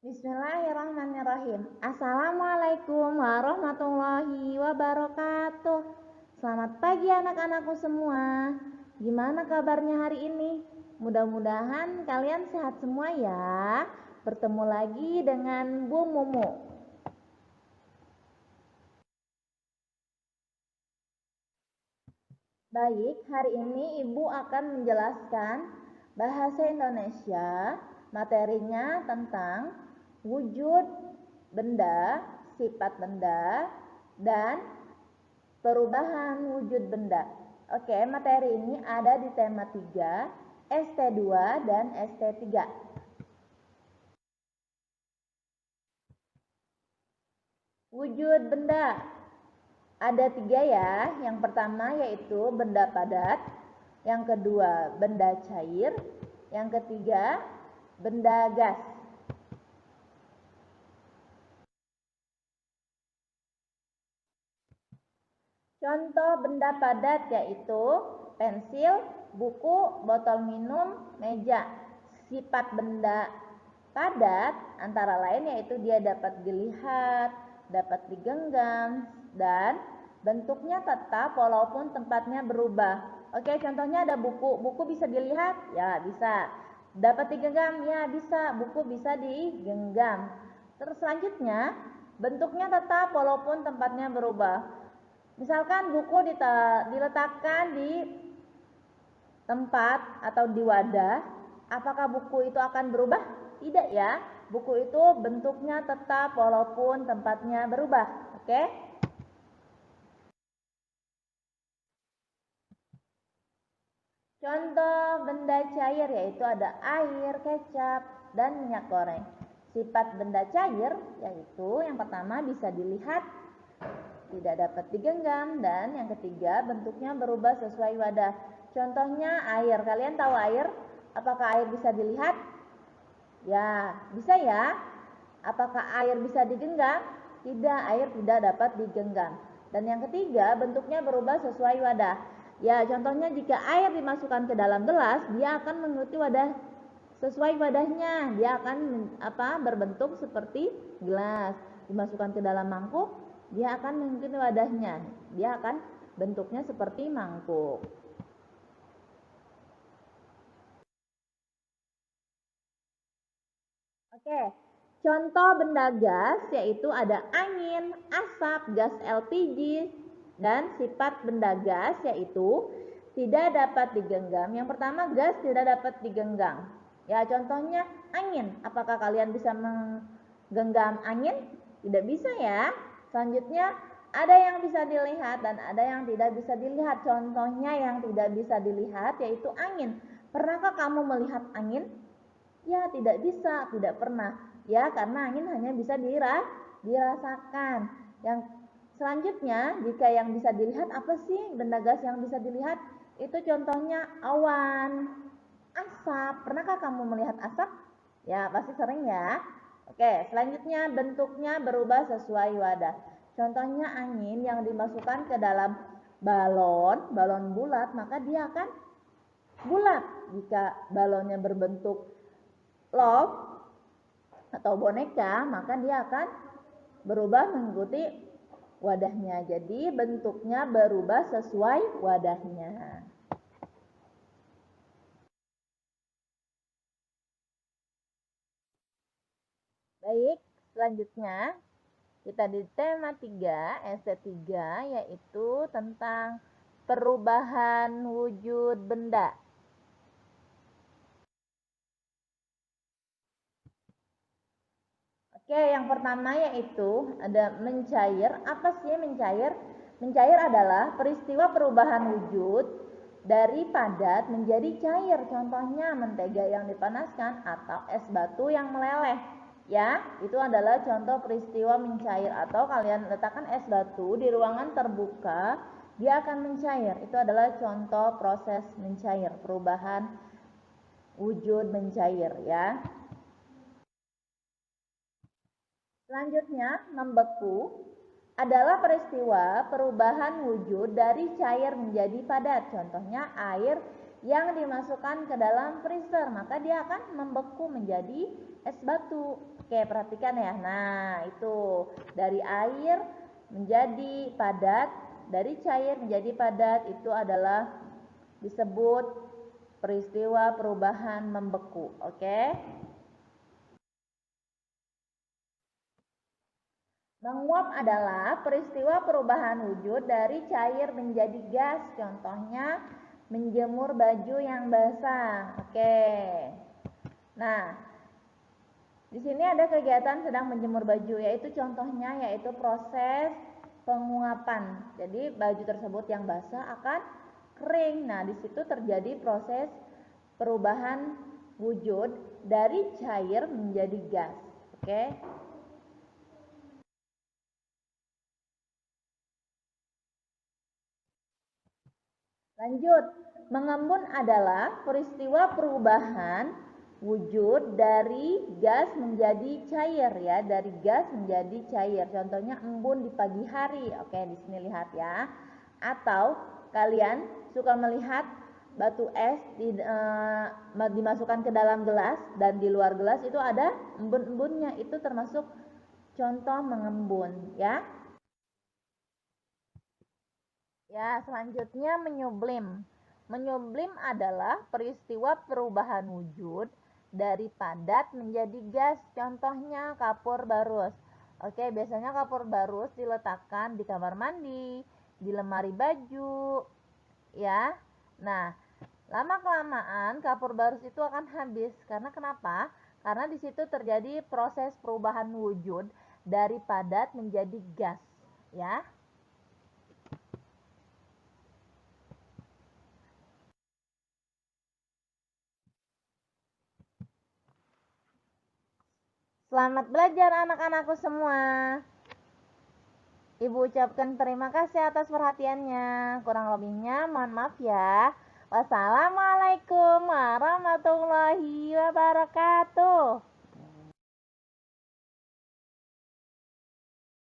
Bismillahirrahmanirrahim. Assalamualaikum warahmatullahi wabarakatuh. Selamat pagi anak-anakku semua. Gimana kabarnya hari ini? Mudah-mudahan kalian sehat semua ya. Bertemu lagi dengan Bu Mumu. Baik, hari ini Ibu akan menjelaskan bahasa Indonesia. Materinya tentang wujud benda, sifat benda, dan perubahan wujud benda. Oke, materi ini ada di tema 3, ST2 dan ST3. Wujud benda ada 3 ya. Yang pertama yaitu benda padat, yang kedua benda cair, yang ketiga benda gas. Contoh benda padat yaitu pensil, buku, botol minum, meja. Sifat benda padat antara lain yaitu dia dapat dilihat, dapat digenggam, dan bentuknya tetap walaupun tempatnya berubah. Oke, contohnya ada buku. Buku bisa dilihat? Ya, bisa. Dapat digenggam? Ya, bisa. Buku bisa digenggam. Terus selanjutnya, bentuknya tetap walaupun tempatnya berubah. Misalkan buku diletakkan di tempat atau di wadah, apakah buku itu akan berubah? Tidak ya. Buku itu bentuknya tetap walaupun tempatnya berubah. Oke? Contoh benda cair yaitu ada air, kecap, dan minyak goreng. Sifat benda cair yaitu yang pertama bisa dilihat, tidak dapat digenggam, dan yang ketiga bentuknya berubah sesuai wadah. Contohnya air. Kalian tahu air? Apakah air bisa dilihat? Ya, bisa ya. Apakah air bisa digenggam? Tidak, air tidak dapat digenggam. Dan yang ketiga, bentuknya berubah sesuai wadah. Ya, contohnya jika air dimasukkan ke dalam gelas, dia akan mengikuti wadah sesuai wadahnya. Dia akan berbentuk seperti gelas. Dimasukkan ke dalam mangkuk, dia akan mengikuti wadahnya. Dia akan bentuknya seperti mangkuk. Oke, contoh benda gas yaitu ada angin, asap, gas LPG, dan sifat benda gas yaitu tidak dapat digenggam. Yang pertama, gas tidak dapat digenggam. Ya, contohnya angin. Apakah kalian bisa menggenggam angin? Tidak bisa ya. Selanjutnya, ada yang bisa dilihat dan ada yang tidak bisa dilihat. Contohnya yang tidak bisa dilihat yaitu angin. Pernahkah kamu melihat angin? Ya, tidak bisa, tidak pernah. Ya, karena angin hanya bisa dirasakan. Yang selanjutnya, jika yang bisa dilihat apa sih benda gas yang bisa dilihat? Itu contohnya awan, asap. Pernahkah kamu melihat asap? Ya, pasti sering ya. Oke, selanjutnya bentuknya berubah sesuai wadah. Contohnya angin yang dimasukkan ke dalam balon bulat, maka dia akan bulat. Jika balonnya berbentuk love atau boneka, maka dia akan berubah mengikuti wadahnya. Jadi bentuknya berubah sesuai wadahnya. Baik, selanjutnya kita di tema 3, ST3, yaitu tentang perubahan wujud benda. Oke, yang pertama yaitu ada mencair. Apa sih mencair? Mencair adalah peristiwa perubahan wujud dari padat menjadi cair. Contohnya mentega yang dipanaskan atau es batu yang meleleh. Ya, itu adalah contoh peristiwa mencair. Atau kalian letakkan es batu di ruangan terbuka, dia akan mencair. Itu adalah contoh proses mencair, perubahan wujud mencair ya. Selanjutnya, membeku adalah peristiwa perubahan wujud dari cair menjadi padat. Contohnya air yang dimasukkan ke dalam freezer, maka dia akan membeku menjadi es batu. Oke, perhatikan ya. Nah, itu dari air menjadi padat, dari cair menjadi padat itu adalah disebut peristiwa perubahan membeku. Oke? Menguap adalah peristiwa perubahan wujud dari cair menjadi gas. Contohnya menjemur baju yang basah. Oke. Nah, di sini ada kegiatan sedang menjemur baju, yaitu contohnya yaitu proses penguapan. Jadi baju tersebut yang basah akan kering. Nah, di situ terjadi proses perubahan wujud dari cair menjadi gas. Oke? Lanjut, mengembun adalah peristiwa perubahan wujud dari gas menjadi cair ya, dari gas menjadi cair. Contohnya embun di pagi hari. Oke, di sini lihat ya. Atau kalian suka melihat batu es dimasukkan ke dalam gelas dan di luar gelas itu ada embun-embunnya. Itu termasuk contoh mengembun ya. Ya, selanjutnya menyublim. Menyublim adalah peristiwa perubahan wujud dari padat menjadi gas. Contohnya kapur barus. Oke, biasanya kapur barus diletakkan di kamar mandi, di lemari baju, ya. Nah, lama-kelamaan kapur barus itu akan habis. Karena kenapa? Karena di situ terjadi proses perubahan wujud dari padat menjadi gas, ya. Selamat belajar anak-anakku semua. Ibu ucapkan terima kasih atas perhatiannya. Kurang lebihnya mohon maaf ya. Wassalamualaikum warahmatullahi wabarakatuh.